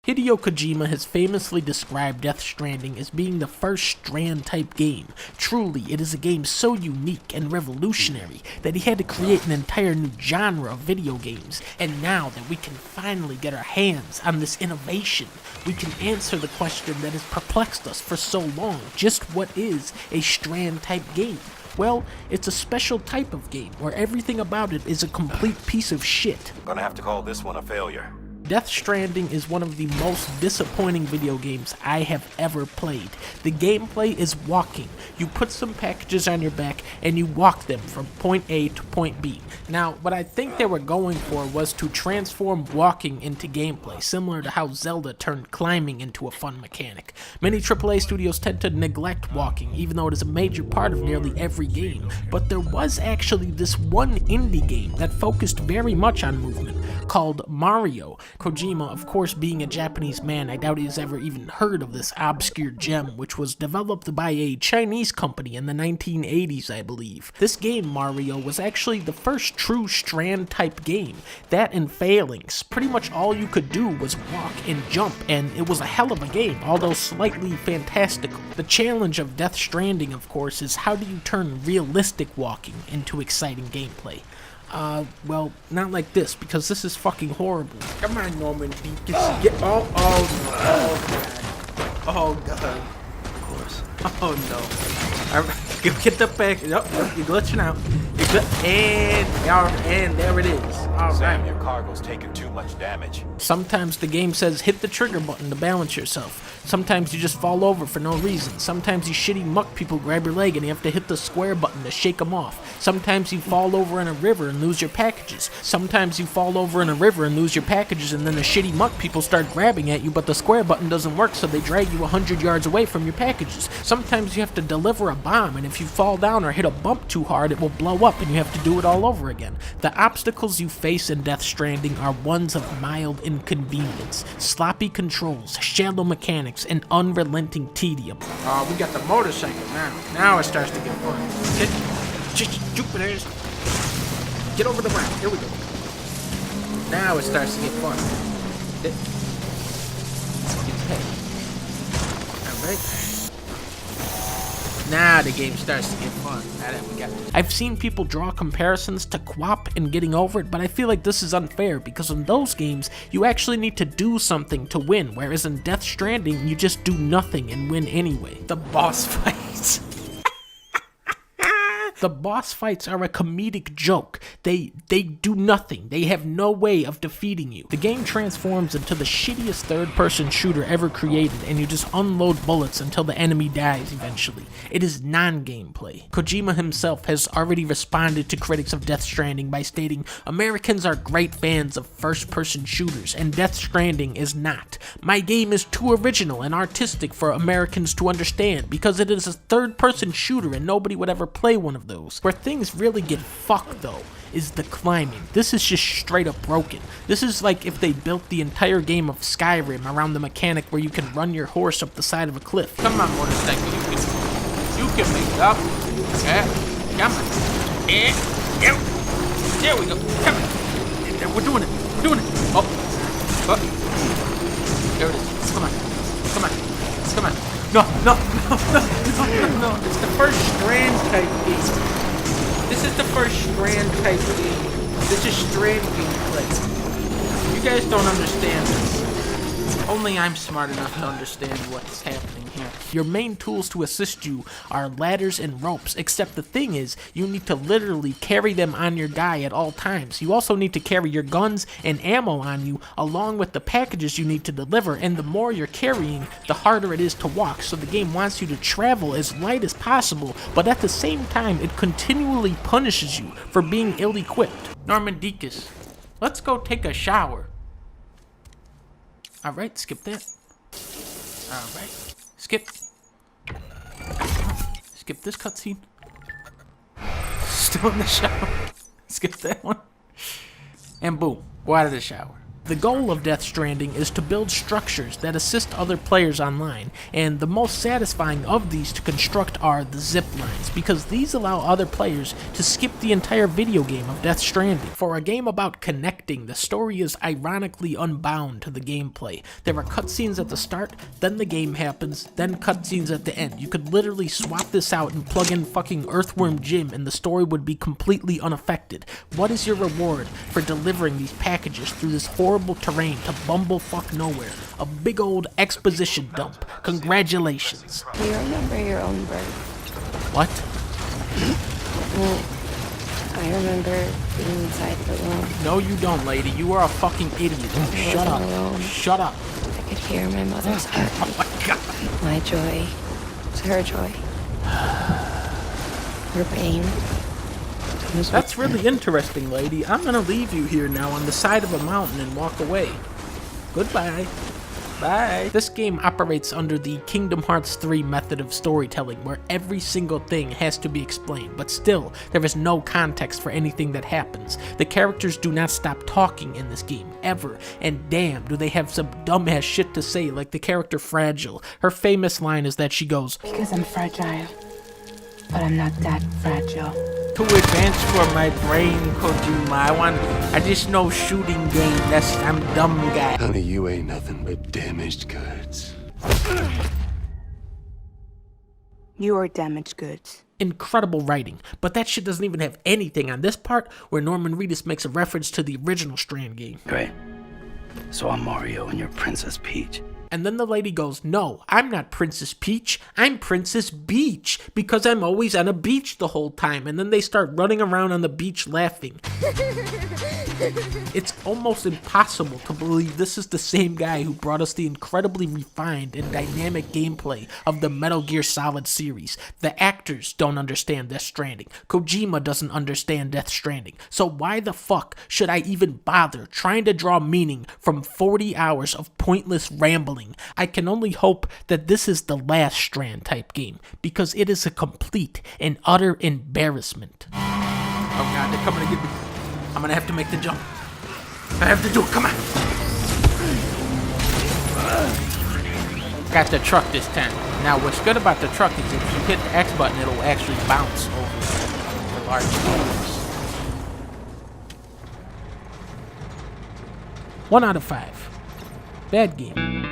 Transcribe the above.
Hideo Kojima has famously described Death Stranding as being the first Strand-type game. Truly, it is a game so unique and revolutionary that he had to create an entire new genre of video games. And now that we can finally get our hands on this innovation, we can answer the question that has perplexed us for so long. Just what is a Strand-type game? Well, it's a special type of game where everything about it is a complete piece of shit. Gonna have to call this one a failure. Death Stranding is one of the most disappointing video games I have ever played. The gameplay is walking. You put some packages on your back and you walk them from point A to point B. Now, what I think they were going for was to transform walking into gameplay, similar to how Zelda turned climbing into a fun mechanic. Many AAA studios tend to neglect walking, even though it is a major part of nearly every game. But there was actually this one indie game that focused very much on movement, called Mario. Kojima, of course, being a Japanese man, I doubt he's ever even heard of this obscure gem, which was developed by a Chinese company in the 1980s, I believe. This game, Mario, was actually the first true Strand-type game. That and failings. Pretty much all you could do was walk and jump, and it was a hell of a game, although slightly fantastical. The challenge of Death Stranding, of course, is how do you turn realistic walking into exciting gameplay? Well, not like this, because this is fucking horrible. Come on, Norman, get, God. Oh, God. Of course. Oh, no. Get the back. Yep, you're glitching out. And there it is. All Sam, right. your cargo's taking too much damage. Sometimes the game says hit the trigger button to balance yourself. Sometimes you just fall over for no reason. Sometimes these shitty muck people grab your leg and you have to hit the square button to shake them off. Sometimes you fall over in a river and lose your packages. Sometimes you fall over in a river and lose your packages, and then the shitty muck people start grabbing at you, but the square button doesn't work, so they drag you 100 yards away from your packages. Sometimes you have to deliver a bomb, and if you fall down or hit a bump too hard, it will blow up and you have to do it all over again. The obstacles you face in Death Stranding are ones of mild inconvenience, sloppy controls, shallow mechanics, and unrelenting tedium. We got the motorcycle now. Now it starts to get fun. Jupiter's. Get over the ramp. Here we go. Now it starts to get fun. Alright. Now the game starts to get fun. I've seen people draw comparisons to QWOP and Getting Over It, but I feel like this is unfair because in those games, you actually need to do something to win, whereas in Death Stranding, you just do nothing and win anyway. The boss fights. The boss fights are a comedic joke. They do nothing. They have no way of defeating you. The game transforms into the shittiest third-person shooter ever created, and you just unload bullets until the enemy dies eventually. It is non-gameplay. Kojima himself has already responded to critics of Death Stranding by stating, "Americans are great fans of first-person shooters, and Death Stranding is not. My game is too original and artistic for Americans to understand because it is a third-person shooter and nobody would ever play one of those." Where things really get fucked though is the climbing. This is just straight up broken. This is like if they built the entire game of Skyrim around the mechanic where you can run your horse up the side of a cliff. Come on, motorcycle, you can make it up. Yeah, come on. Yeah, there we go. Come on. We're doing it. We're doing it. Oh. There it is. Come on. Come on. Come on. No. It's the first Strand type game. This is the first Strand type game. This is Strand gameplay. You guys don't understand this. Only I'm smart enough to understand what's happening here. Your main tools to assist you are ladders and ropes, except the thing is, you need to literally carry them on your guy at all times. You also need to carry your guns and ammo on you, along with the packages you need to deliver, and the more you're carrying, the harder it is to walk, so the game wants you to travel as light as possible, but at the same time, it continually punishes you for being ill-equipped. Norman Deacus, let's go take a shower. Alright, skip that. Alright, skip. Skip this cutscene. Still in the shower. Skip that one. And boom, go out of the shower. The goal of Death Stranding is to build structures that assist other players online, and the most satisfying of these to construct are the zip lines, because these allow other players to skip the entire video game of Death Stranding. For a game about connecting, the story is ironically unbound to the gameplay. There are cutscenes at the start, then the game happens, then cutscenes at the end. You could literally swap this out and plug in fucking Earthworm Jim and the story would be completely unaffected. What is your reward for delivering these packages through this horrible terrain to bumblefuck nowhere? A big old exposition dump. Congratulations. Do you remember your own birth? What? I remember being inside the room. No you don't, lady. You are a fucking idiot. Shut up. Alone. Shut up. I could hear my mother's heart. Oh my god. My joy was her joy. Her pain was That's really interesting, lady. I'm gonna leave you here now on the side of a mountain and walk away. Goodbye. Bye. This game operates under the Kingdom Hearts 3 method of storytelling, where every single thing has to be explained, but still, there is no context for anything that happens. The characters do not stop talking in this game, ever, and damn, do they have some dumbass shit to say, like the character Fragile. Her famous line is that she goes, Because I'm fragile, but I'm not that fragile. "Too advanced for my brain, Kojima. I just know shooting game. I'm dumb guy." Honey, you ain't nothing but damaged goods. You are damaged goods. Incredible writing, but that shit doesn't even have anything on this part where Norman Reedus makes a reference to the original Strand game. Great. So I'm Mario and you're Princess Peach. And then the lady goes, "No, I'm not Princess Peach, I'm Princess Beach, because I'm always on a beach the whole time." And then they start running around on the beach laughing. It's almost impossible to believe this is the same guy who brought us the incredibly refined and dynamic gameplay of the Metal Gear Solid series. The actors don't understand Death Stranding. Kojima doesn't understand Death Stranding. So why the fuck should I even bother trying to draw meaning from 40 hours of pointless rambling? I can only hope that this is the last Strand type game, because it is a complete and utter embarrassment. Oh god, they're coming to get me. I'm gonna have to make the jump. I have to do it, come on. Got the truck this time. Now what's good about the truck is if you hit the X button, it'll actually bounce over the large stones. 1 out of 5. Bad game.